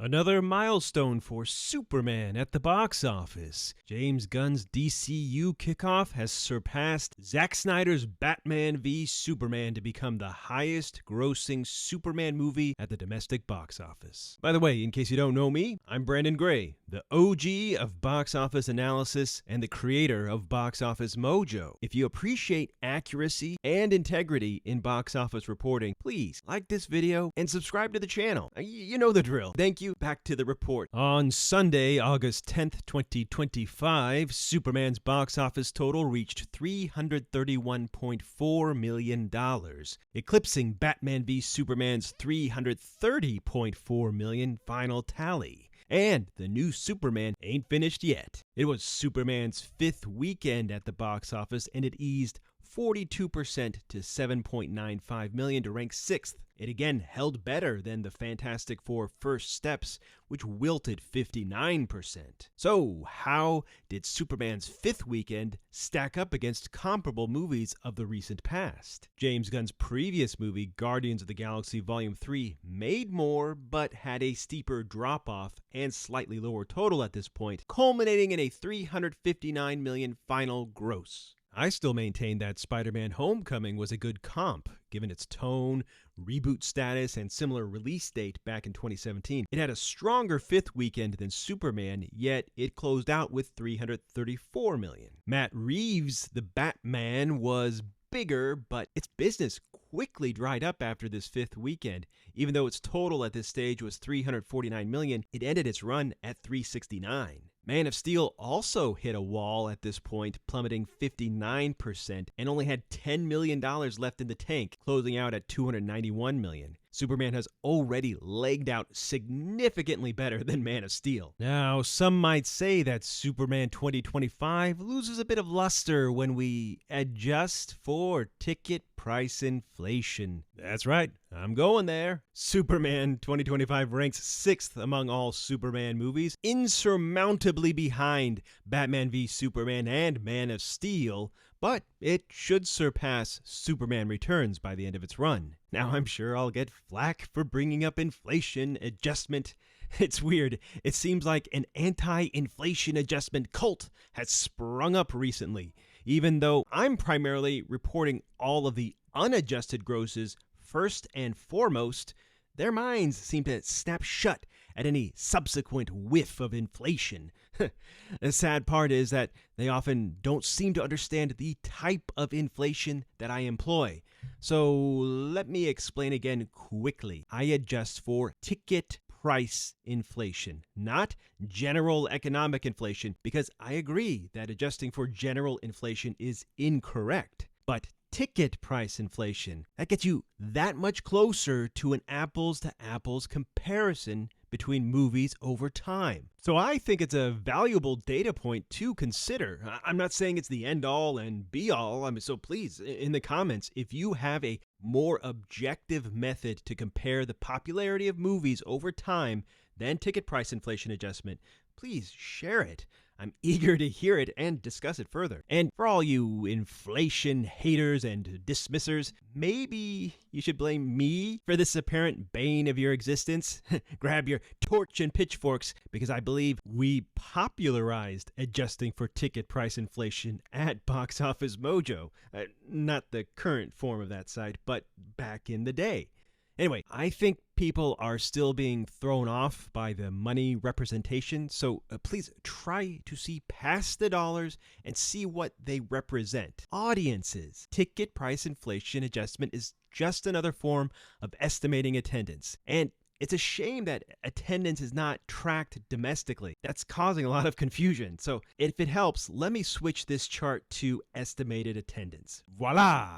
Another milestone for Superman at the box office. James Gunn's DCEU kickoff has surpassed Zack Snyder's Batman v Superman to become the highest-grossing Superman movie at the domestic box office. By the way, in case you don't know me, I'm Brandon Gray, the OG of box office analysis and the creator of Box Office Mojo. If you appreciate accuracy and integrity in box office reporting, please like this video and subscribe to the channel. You know the drill. Thank you. Back to the report. On Sunday, August 10th, 2025, Superman's box office total reached $331.4 million, eclipsing Batman v Superman's $330.4 million final tally. And the new Superman ain't finished yet. It was Superman's fifth weekend at the box office, and it eased 42% to $7.95 million to rank sixth. It again held better than the Fantastic Four First Steps, which wilted 59%. So, how did Superman's fifth weekend stack up against comparable movies of the recent past? James Gunn's previous movie, Guardians of the Galaxy Volume 3, made more, but had a steeper drop-off and slightly lower total at this point, culminating in a $359 million final gross. I still maintain that Spider-Man Homecoming was a good comp, given its tone, reboot status, and similar release date back in 2017. It had a stronger fifth weekend than Superman, yet it closed out with $334 million. Matt Reeves' The Batman was bigger, but its business quickly dried up after this fifth weekend. Even though its total at this stage was $349 million, it ended its run at $369. Man of Steel also hit a wall at this point, plummeting 59% and only had $10 million left in the tank, closing out at $291 million. Superman has already legged out significantly better than Man of Steel. Now, some might say that Superman 2025 loses a bit of luster when we adjust for ticket price inflation. That's right, I'm going there. Superman 2025 ranks sixth among all Superman movies, insurmountably behind Batman v Superman and Man of Steel, but it should surpass Superman Returns by the end of its run. Now, I'm sure I'll get flack for bringing up inflation adjustment. It's weird. It seems like an anti-inflation adjustment cult has sprung up recently, even though I'm primarily reporting all of the unadjusted grosses first and foremost. Their minds seem to snap shut at any subsequent whiff of inflation. The sad part is that they often don't seem to understand the type of inflation that I employ. So let me explain again quickly. I adjust for ticket price inflation, not general economic inflation, because I agree that adjusting for general inflation is incorrect. But ticket price inflation, that gets you that much closer to an apples-to-apples comparison between movies over time. So I think it's a valuable data point to consider. I'm not saying it's the end-all and be-all. So please, in the comments, if you have a more objective method to compare the popularity of movies over time than ticket price inflation adjustment, please share it. I'm eager to hear it and discuss it further. And for all you inflation haters and dismissers, maybe you should blame me for this apparent bane of your existence. Grab your torch and pitchforks, because I believe we popularized adjusting for ticket price inflation at Box Office Mojo. Not the current form of that site, but back in the day. Anyway, I think people are still being thrown off by the money representation, so please try to see past the dollars and see what they represent. Audiences. Ticket price inflation adjustment is just another form of estimating attendance. And it's a shame that attendance is not tracked domestically. That's causing a lot of confusion. So if it helps, let me switch this chart to estimated attendance. Voila!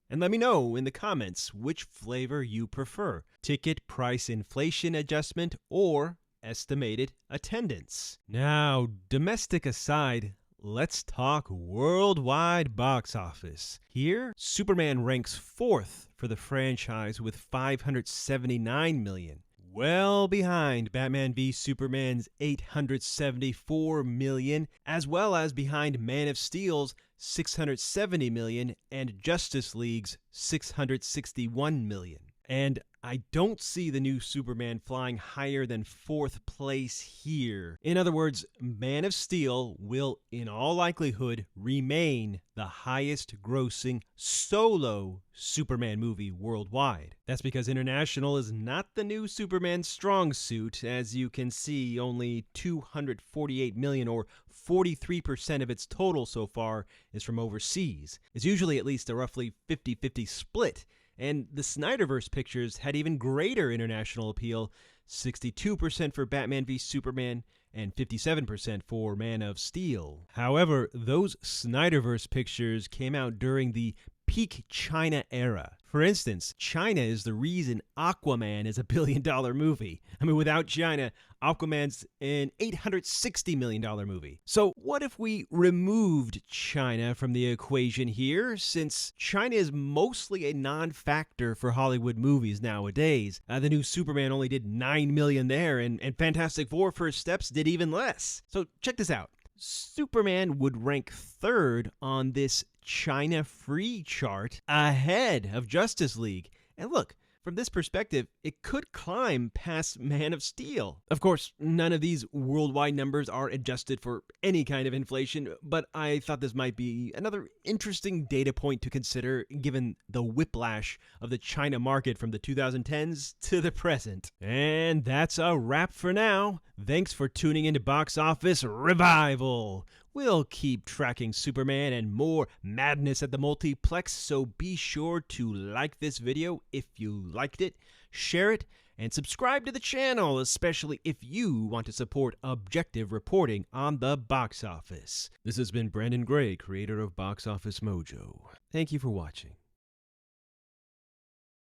And let me know in the comments which flavor you prefer, ticket price inflation adjustment or estimated attendance. Now, domestic aside, let's talk worldwide box office. Here, Superman ranks fourth for the franchise with $579 million. Well behind Batman v Superman's $874 million, as well as behind Man of Steel's $670 million and Justice League's $661 million. And I don't see the new Superman flying higher than 4th place here. In other words, Man of Steel will, in all likelihood, remain the highest grossing solo Superman movie worldwide. That's because international is not the new Superman's strong suit. As you can see, only $248 million, or 43% of its total so far, is from overseas. It's usually at least a roughly 50-50 split, and the Snyderverse pictures had even greater international appeal, 62% for Batman v Superman and 57% for Man of Steel. However, those Snyderverse pictures came out during the peak China era. For instance, China is the reason Aquaman is a billion-dollar movie. I mean, without China, Aquaman's an $860 million movie. So what if we removed China from the equation here, since China is mostly a non-factor for Hollywood movies nowadays? The new Superman only did $9 million there, and Fantastic Four First Steps did even less. So check this out. Superman would rank 3rd on this China-free chart, ahead of Justice League. And look, from this perspective, it could climb past Man of Steel. Of course, none of these worldwide numbers are adjusted for any kind of inflation, but I thought this might be another interesting data point to consider given the whiplash of the China market from the 2010s to the present. And that's a wrap for now. Thanks for tuning into Box Office Revival. We'll keep tracking Superman and more madness at the multiplex, so be sure to like this video if you liked it, share it, and subscribe to the channel, especially if you want to support objective reporting on the box office. This has been Brandon Gray, creator of Box Office Mojo. Thank you for watching.